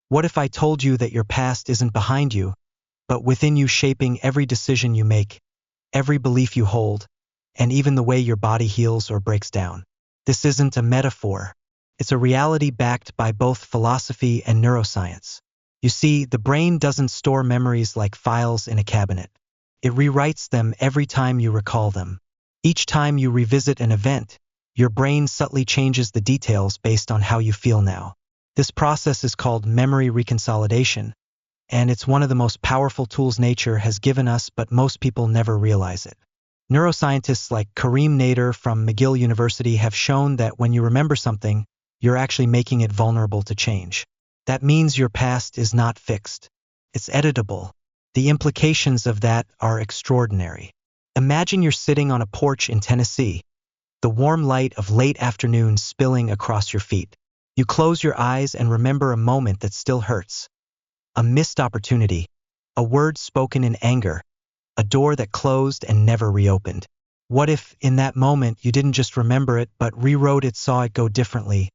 What if I told you that your past isn't behind you, but within you, shaping every decision you make, every belief you hold, and even the way your body heals or breaks down? This isn't a metaphor. It's a reality backed by both philosophy and neuroscience. You see, the brain doesn't store memories like files in a cabinet. It rewrites them every time you recall them. Each time you revisit an event, your brain subtly changes the details based on how you feel now. This process is called memory reconsolidation, and it's one of the most powerful tools nature has given us, but most people never realize it. Neuroscientists like Karim Nader from McGill University have shown that when you remember something, you're actually making it vulnerable to change. That means your past is not fixed. It's editable. The implications of that are extraordinary. Imagine you're sitting on a porch in Tennessee, the warm light of late afternoon spilling across your feet. You close your eyes and remember a moment that still hurts. A missed opportunity, a word spoken in anger, a door that closed and never reopened. What if, in that moment, you didn't just remember it, but rewrote it, saw it go differently,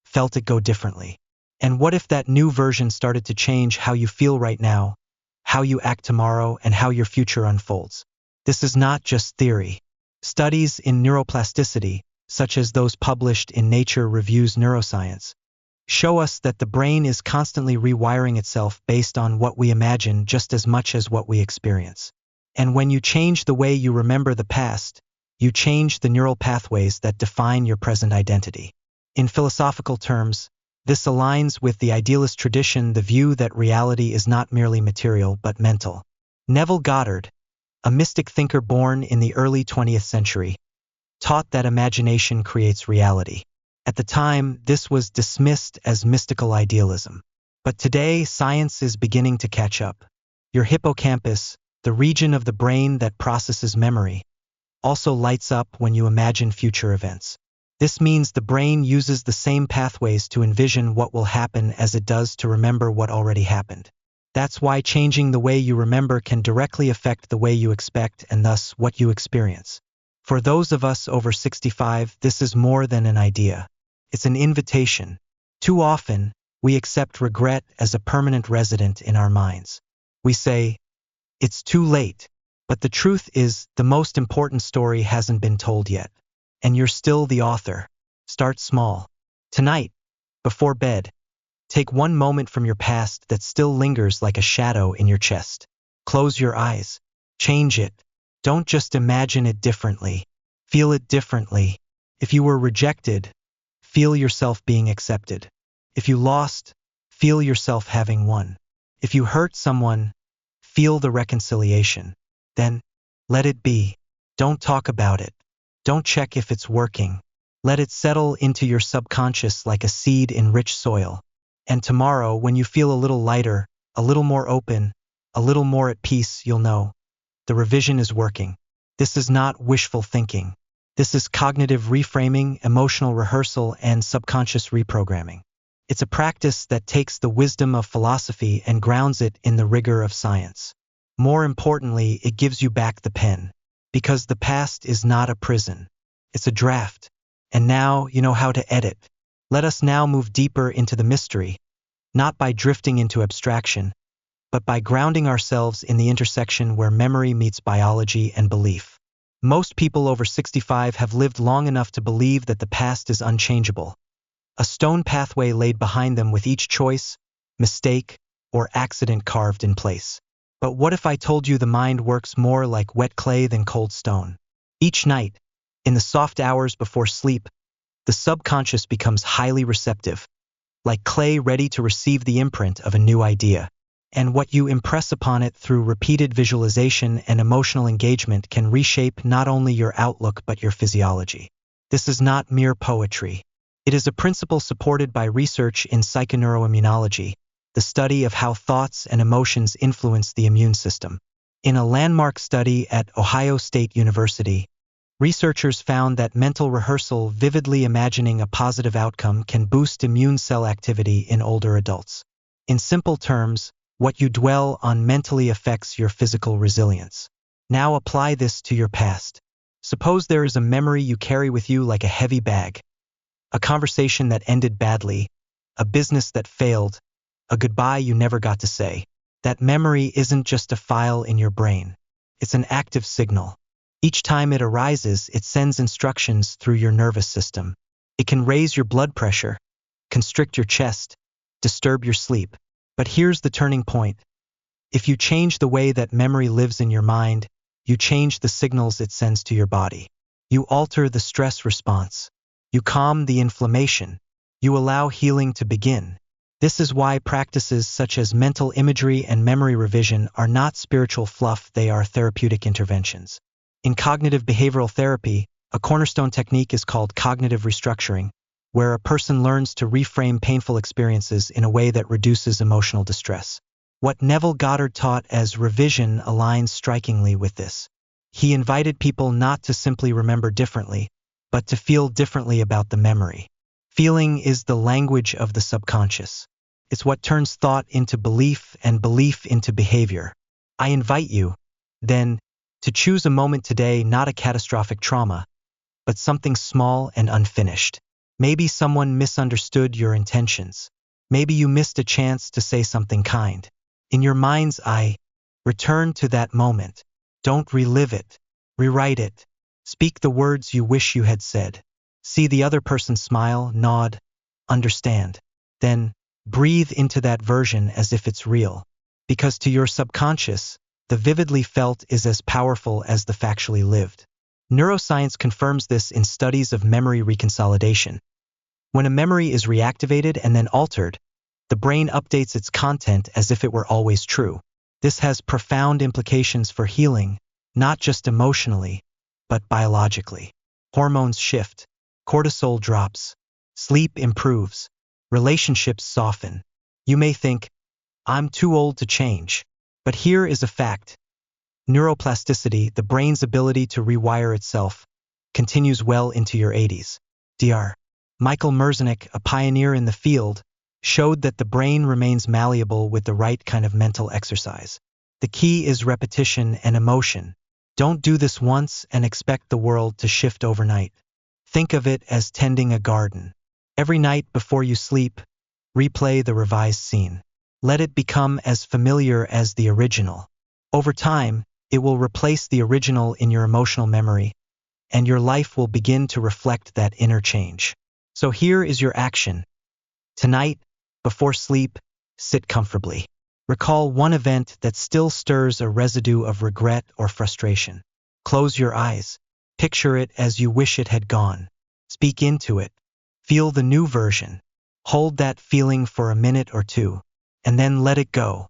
felt it go differently? And what if that new version started to change how you feel right now, how you act tomorrow, and how your future unfolds? This is not just theory. Studies in neuroplasticity, such as those published in Nature Reviews Neuroscience, show us that the brain is constantly rewiring itself based on what we imagine just as much as what we experience. And when you change the way you remember the past, you change the neural pathways that define your present identity. In philosophical terms, this aligns with the idealist tradition, the view that reality is not merely material but mental. Neville Goddard, a mystic thinker born in the early 20th century, taught that imagination creates reality. At the time, this was dismissed as mystical idealism. But today, science is beginning to catch up. Your hippocampus, the region of the brain that processes memory, also lights up when you imagine future events. This means the brain uses the same pathways to envision what will happen as it does to remember what already happened. That's why changing the way you remember can directly affect the way you expect and thus what you experience. For those of us over 65, this is more than an idea. It's an invitation. Too often, we accept regret as a permanent resident in our minds. We say, "It's too late." But the truth is, the most important story hasn't been told yet. And you're still the author. Start small. Tonight, before bed, take one moment from your past that still lingers like a shadow in your chest. Close your eyes. Change it. Don't just imagine it differently. Feel it differently. If you were rejected, feel yourself being accepted. If you lost, feel yourself having won. If you hurt someone, feel the reconciliation. Then, let it be. Don't talk about it. Don't check if it's working. Let it settle into your subconscious like a seed in rich soil. And tomorrow, when you feel a little lighter, a little more open, a little more at peace, you'll know the revision is working. This is not wishful thinking. This is cognitive reframing, emotional rehearsal, and subconscious reprogramming. It's a practice that takes the wisdom of philosophy and grounds it in the rigor of science. More importantly, it gives you back the pen. Because the past is not a prison. It's a draft. And now you know how to edit. Let us now move deeper into the mystery, not by drifting into abstraction, but by grounding ourselves in the intersection where memory meets biology and belief. Most people over 65 have lived long enough to believe that the past is unchangeable. A stone pathway laid behind them with each choice, mistake, or accident carved in place. But what if I told you the mind works more like wet clay than cold stone? Each night, in the soft hours before sleep, the subconscious becomes highly receptive, like clay ready to receive the imprint of a new idea. And what you impress upon it through repeated visualization and emotional engagement can reshape not only your outlook but your physiology. This is not mere poetry. It is a principle supported by research in psychoneuroimmunology, the study of how thoughts and emotions influence the immune system. In a landmark study at Ohio State University, researchers found that mental rehearsal, vividly imagining a positive outcome, can boost immune cell activity in older adults. In simple terms, what you dwell on mentally affects your physical resilience. Now apply this to your past. Suppose there is a memory you carry with you like a heavy bag. A conversation that ended badly, a business that failed, a goodbye you never got to say. That memory isn't just a file in your brain. It's an active signal. Each time it arises, it sends instructions through your nervous system. It can raise your blood pressure, constrict your chest, disturb your sleep. But here's the turning point. If you change the way that memory lives in your mind, you change the signals it sends to your body. You alter the stress response. You calm the inflammation. You allow healing to begin. This is why practices such as mental imagery and memory revision are not spiritual fluff, they are therapeutic interventions. In cognitive behavioral therapy, a cornerstone technique is called cognitive restructuring, where a person learns to reframe painful experiences in a way that reduces emotional distress. What Neville Goddard taught as revision aligns strikingly with this. He invited people not to simply remember differently, but to feel differently about the memory. Feeling is the language of the subconscious. It's what turns thought into belief and belief into behavior. I invite you, then, to choose a moment today, not a catastrophic trauma, but something small and unfinished. Maybe someone misunderstood your intentions. Maybe you missed a chance to say something kind. In your mind's eye, return to that moment. Don't relive it. Rewrite it. Speak the words you wish you had said. See the other person smile, nod, understand. Then, breathe into that version as if it's real. Because to your subconscious, the vividly felt is as powerful as the factually lived. Neuroscience confirms this in studies of memory reconsolidation. When a memory is reactivated and then altered, the brain updates its content as if it were always true. This has profound implications for healing, not just emotionally, but biologically. Hormones shift, cortisol drops, sleep improves, relationships soften. You may think, I'm too old to change. But here is a fact. Neuroplasticity, the brain's ability to rewire itself, continues well into your 80s. Dr. Michael Merzenich, a pioneer in the field, showed that the brain remains malleable with the right kind of mental exercise. The key is repetition and emotion. Don't do this once and expect the world to shift overnight. Think of it as tending a garden. Every night before you sleep, replay the revised scene. Let it become as familiar as the original. Over time, it will replace the original in your emotional memory, and your life will begin to reflect that inner change. So here is your action. Tonight, before sleep, sit comfortably. Recall one event that still stirs a residue of regret or frustration. Close your eyes. Picture it as you wish it had gone. Speak into it. Feel the new version. Hold that feeling for a minute or two, and then let it go.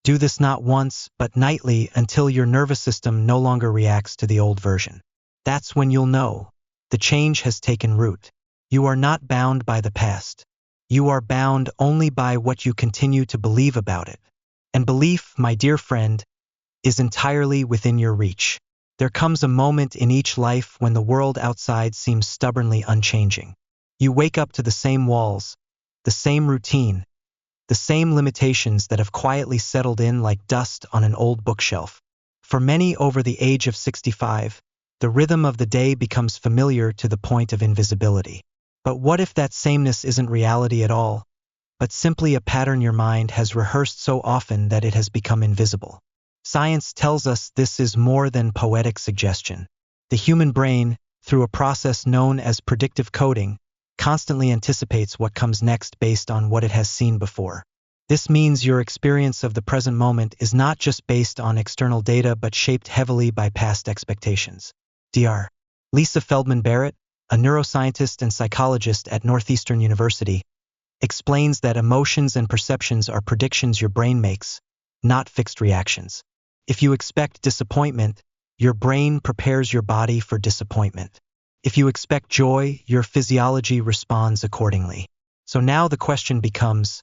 Do this not once, but nightly until your nervous system no longer reacts to the old version. That's when you'll know the change has taken root. You are not bound by the past. You are bound only by what you continue to believe about it. And belief, my dear friend, is entirely within your reach. There comes a moment in each life when the world outside seems stubbornly unchanging. You wake up to the same walls, the same routine, the same limitations that have quietly settled in like dust on an old bookshelf. For many over the age of 65, the rhythm of the day becomes familiar to the point of invisibility. But what if that sameness isn't reality at all, but simply a pattern your mind has rehearsed so often that it has become invisible? Science tells us this is more than poetic suggestion. The human brain, through a process known as predictive coding, constantly anticipates what comes next based on what it has seen before. This means your experience of the present moment is not just based on external data but shaped heavily by past expectations. Dr. Lisa Feldman Barrett, a neuroscientist and psychologist at Northeastern University, explains that emotions and perceptions are predictions your brain makes, not fixed reactions. If you expect disappointment, your brain prepares your body for disappointment. If you expect joy, your physiology responds accordingly. So now the question becomes,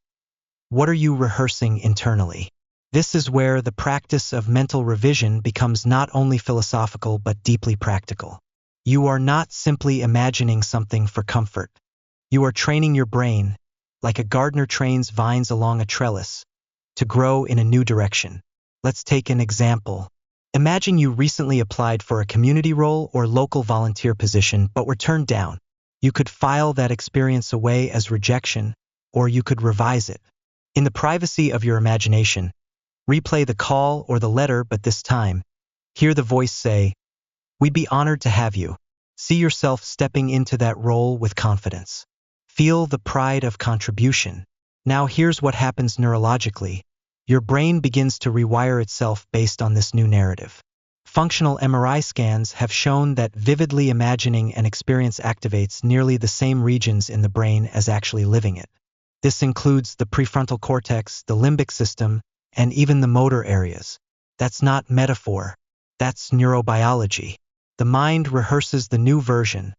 what are you rehearsing internally? This is where the practice of mental revision becomes not only philosophical but deeply practical. You are not simply imagining something for comfort. You are training your brain, like a gardener trains vines along a trellis, to grow in a new direction. Let's take an example. Imagine you recently applied for a community role or local volunteer position but were turned down. You could file that experience away as rejection, or you could revise it. In the privacy of your imagination, replay the call or the letter, but this time, hear the voice say, "We'd be honored to have you." See yourself stepping into that role with confidence. Feel the pride of contribution. Now here's what happens neurologically. Your brain begins to rewire itself based on this new narrative. Functional MRI scans have shown that vividly imagining an experience activates nearly the same regions in the brain as actually living it. This includes the prefrontal cortex, the limbic system, and even the motor areas. That's not metaphor. That's neurobiology. The mind rehearses the new version,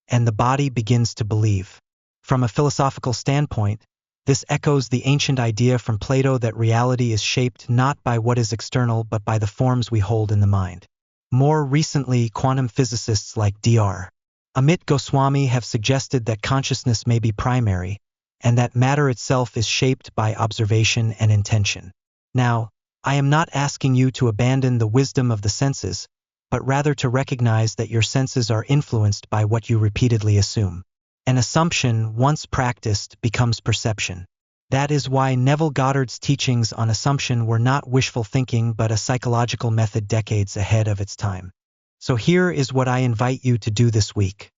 and the body begins to believe. From a philosophical standpoint, this echoes the ancient idea from Plato that reality is shaped not by what is external but by the forms we hold in the mind. More recently, quantum physicists like Dr. Amit Goswami have suggested that consciousness may be primary, and that matter itself is shaped by observation and intention. Now, I am not asking you to abandon the wisdom of the senses, but rather to recognize that your senses are influenced by what you repeatedly assume. An assumption, once practiced, becomes perception. That is why Neville Goddard's teachings on assumption were not wishful thinking but a psychological method decades ahead of its time. So here is what I invite you to do this week.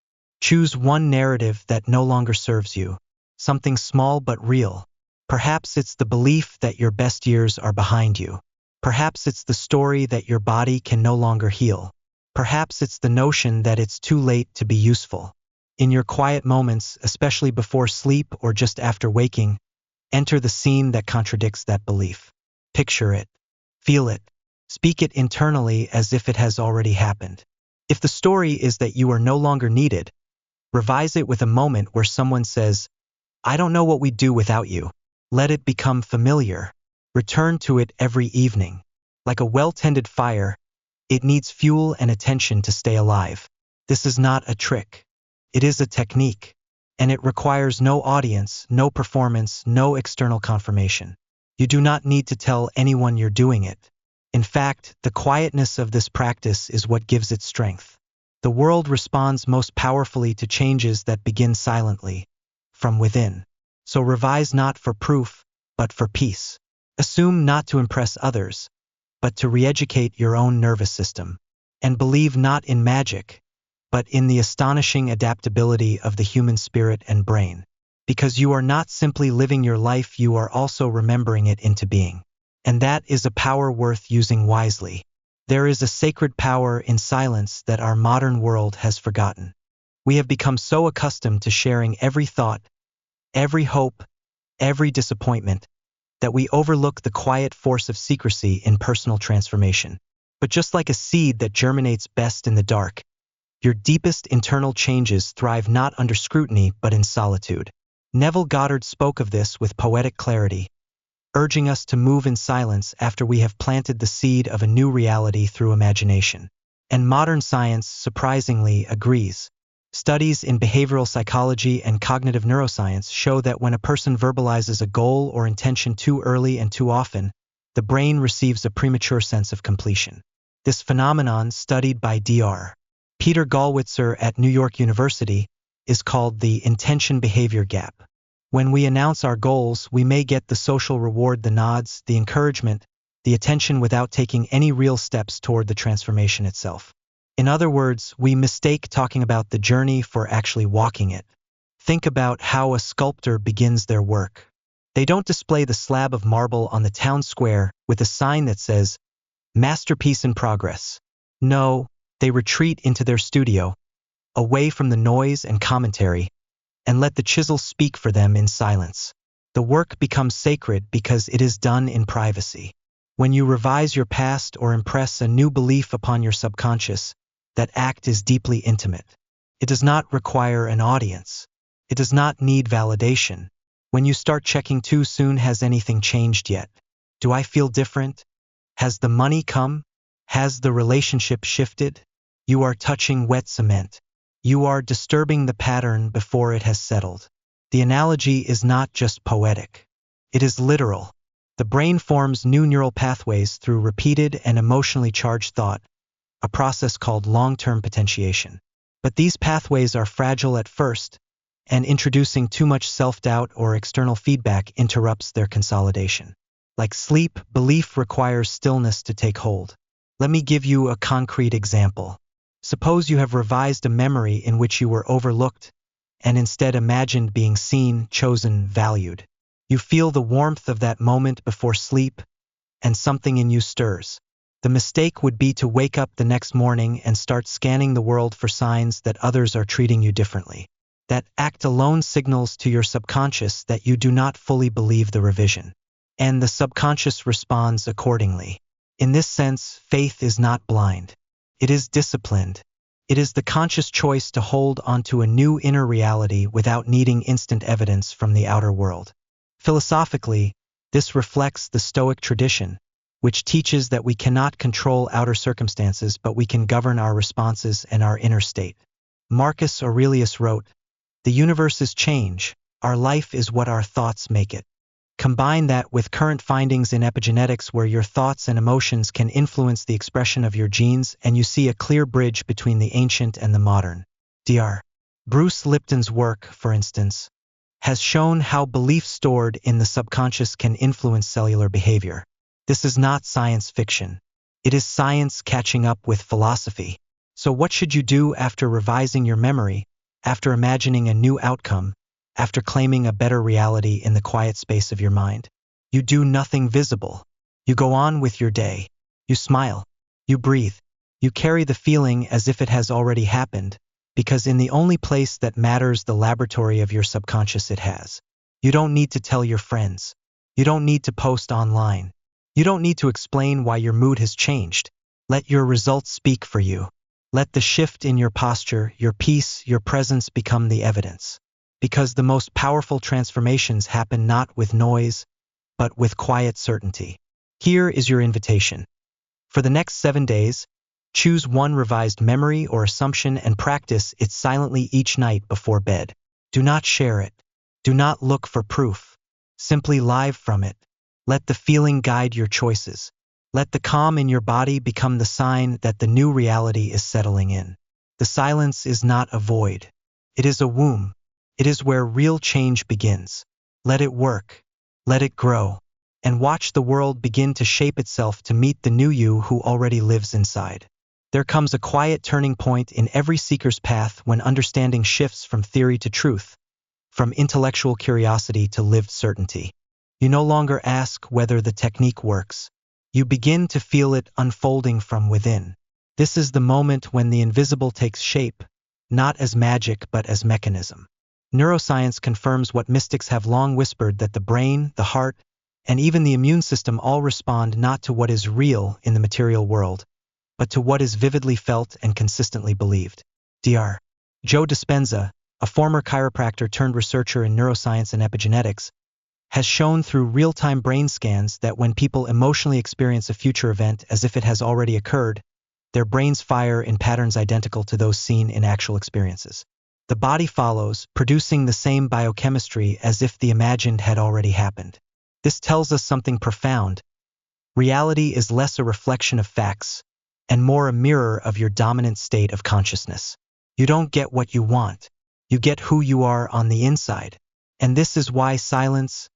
Choose one narrative that no longer serves you, something small but real. Perhaps it's the belief that your best years are behind you. Perhaps it's the story that your body can no longer heal. Perhaps it's the notion that it's too late to be useful. In your quiet moments, especially before sleep or just after waking, enter the scene that contradicts that belief. Picture it. Feel it. Speak it internally as if it has already happened. If the story is that you are no longer needed, revise it with a moment where someone says, "I don't know what we'd do without you." Let it become familiar. Return to it every evening. Like a well-tended fire, it needs fuel and attention to stay alive. This is not a trick. It is a technique, and it requires no audience, no performance, no external confirmation. You do not need to tell anyone you're doing it. In fact, the quietness of this practice is what gives it strength. The world responds most powerfully to changes that begin silently, from within. So revise not for proof, but for peace. Assume not to impress others, but to re-educate your own nervous system. And believe not in magic, but in the astonishing adaptability of the human spirit and brain. Because you are not simply living your life, you are also remembering it into being. And that is a power worth using wisely. There is a sacred power in silence that our modern world has forgotten. We have become so accustomed to sharing every thought, every hope, every disappointment, that we overlook the quiet force of secrecy in personal transformation. But just like a seed that germinates best in the dark, your deepest internal changes thrive not under scrutiny but in solitude. Neville Goddard spoke of this with poetic clarity, urging us to move in silence after we have planted the seed of a new reality through imagination. And modern science, surprisingly, agrees. Studies in behavioral psychology and cognitive neuroscience show that when a person verbalizes a goal or intention too early and too often, the brain receives a premature sense of completion. This phenomenon, studied by Dr. Peter Gallwitzer at New York University, is called the intention-behavior gap. When we announce our goals, we may get the social reward, the nods, the encouragement, the attention without taking any real steps toward the transformation itself. In other words, we mistake talking about the journey for actually walking it. Think about how a sculptor begins their work. They don't display the slab of marble on the town square with a sign that says, "Masterpiece in progress." No, they retreat into their studio, away from the noise and commentary, and let the chisel speak for them in silence. The work becomes sacred because it is done in privacy. When you revise your past or impress a new belief upon your subconscious, that act is deeply intimate. It does not require an audience. It does not need validation. When you start checking too soon, has anything changed yet? Do I feel different? Has the money come? Has the relationship shifted? You are touching wet cement. You are disturbing the pattern before it has settled. The analogy is not just poetic. It is literal. The brain forms new neural pathways through repeated and emotionally charged thought, a process called long-term potentiation. But these pathways are fragile at first, and introducing too much self-doubt or external feedback interrupts their consolidation. Like sleep, belief requires stillness to take hold. Let me give you a concrete example. Suppose you have revised a memory in which you were overlooked and instead imagined being seen, chosen, valued. You feel the warmth of that moment before sleep, and something in you stirs. The mistake would be to wake up the next morning and start scanning the world for signs that others are treating you differently. That act alone signals to your subconscious that you do not fully believe the revision. And the subconscious responds accordingly. In this sense, faith is not blind. It is disciplined. It is the conscious choice to hold onto a new inner reality without needing instant evidence from the outer world. Philosophically, this reflects the Stoic tradition, which teaches that we cannot control outer circumstances, but we can govern our responses and our inner state. Marcus Aurelius wrote, "The universe is change. Our life is what our thoughts make it." Combine that with current findings in epigenetics where your thoughts and emotions can influence the expression of your genes, and you see a clear bridge between the ancient and the modern. Dr. Bruce Lipton's work, for instance, has shown how belief stored in the subconscious can influence cellular behavior. This is not science fiction. It is science catching up with philosophy. So what should you do after revising your memory, after imagining a new outcome, after claiming a better reality in the quiet space of your mind? You do nothing visible. You go on with your day. You smile. You breathe. You carry the feeling as if it has already happened, because in the only place that matters, the laboratory of your subconscious, it has. You don't need to tell your friends. You don't need to post online. You don't need to explain why your mood has changed. Let your results speak for you. Let the shift in your posture, your peace, your presence become the evidence. Because the most powerful transformations happen not with noise, but with quiet certainty. Here is your invitation. For the next 7 days, choose one revised memory or assumption and practice it silently each night before bed. Do not share it. Do not look for proof. Simply live from it. Let the feeling guide your choices. Let the calm in your body become the sign that the new reality is settling in. The silence is not a void. It is a womb. It is where real change begins. Let it work. Let it grow. And watch the world begin to shape itself to meet the new you who already lives inside. There comes a quiet turning point in every seeker's path when understanding shifts from theory to truth, from intellectual curiosity to lived certainty. You no longer ask whether the technique works. You begin to feel it unfolding from within. This is the moment when the invisible takes shape, not as magic but as mechanism. Neuroscience confirms what mystics have long whispered, that the brain, the heart, and even the immune system all respond not to what is real in the material world, but to what is vividly felt and consistently believed. Dr. Joe Dispenza, a former chiropractor turned researcher in neuroscience and epigenetics, has shown through real-time brain scans that when people emotionally experience a future event as if it has already occurred, their brains fire in patterns identical to those seen in actual experiences. The body follows, producing the same biochemistry as if the imagined had already happened. This tells us something profound. Reality is less a reflection of facts and more a mirror of your dominant state of consciousness. You don't get what you want. You get who you are on the inside. And this is why silence,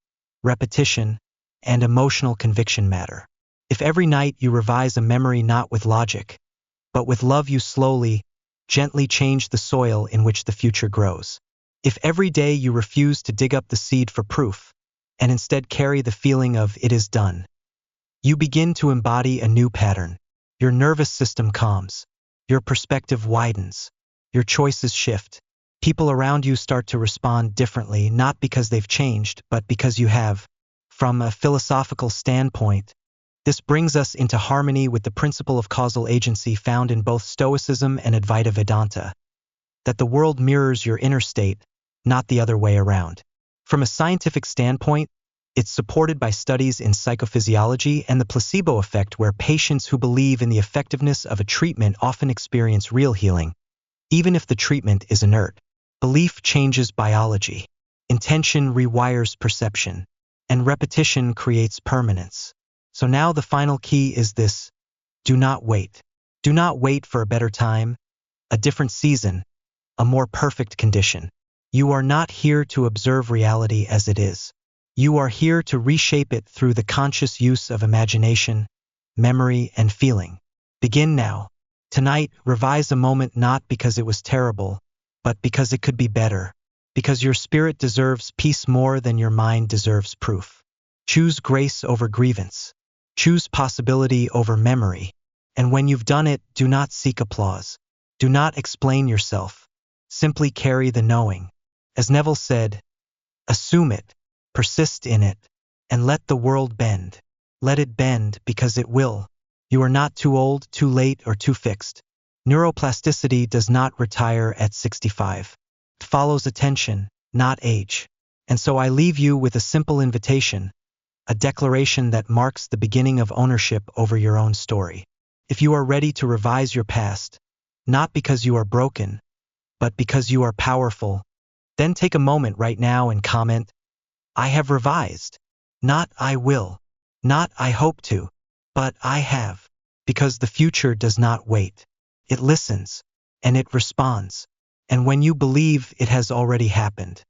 repetition, and emotional conviction matter. If every night you revise a memory not with logic, but with love, you slowly, gently change the soil in which the future grows. If every day you refuse to dig up the seed for proof, and instead carry the feeling of "it is done," you begin to embody a new pattern. Your nervous system calms. Your perspective widens. Your choices shift. People around you start to respond differently, not because they've changed, but because you have. From a philosophical standpoint, this brings us into harmony with the principle of causal agency found in both Stoicism and Advaita Vedanta, that the world mirrors your inner state, not the other way around. From a scientific standpoint, it's supported by studies in psychophysiology and the placebo effect, where patients who believe in the effectiveness of a treatment often experience real healing, even if the treatment is inert. Belief changes biology. Intention rewires perception, and repetition creates permanence. So now the final key is this: do not wait. Do not wait for a better time, a different season, a more perfect condition. You are not here to observe reality as it is. You are here to reshape it through the conscious use of imagination, memory, and feeling. Begin now. Tonight, revise a moment not because it was terrible, but because it could be better. Because your spirit deserves peace more than your mind deserves proof. Choose grace over grievance. Choose possibility over memory. And when you've done it, do not seek applause. Do not explain yourself. Simply carry the knowing. As Neville said, assume it, persist in it, and let the world bend. Let it bend because it will. You are not too old, too late, or too fixed. Neuroplasticity does not retire at 65. It follows attention, not age. And so I leave you with a simple invitation, a declaration that marks the beginning of ownership over your own story. If you are ready to revise your past, not because you are broken, but because you are powerful, then take a moment right now and comment, I have revised. Not I will. Not I hope to. But I have. Because the future does not wait. It listens. And it responds. And when you believe it has already happened,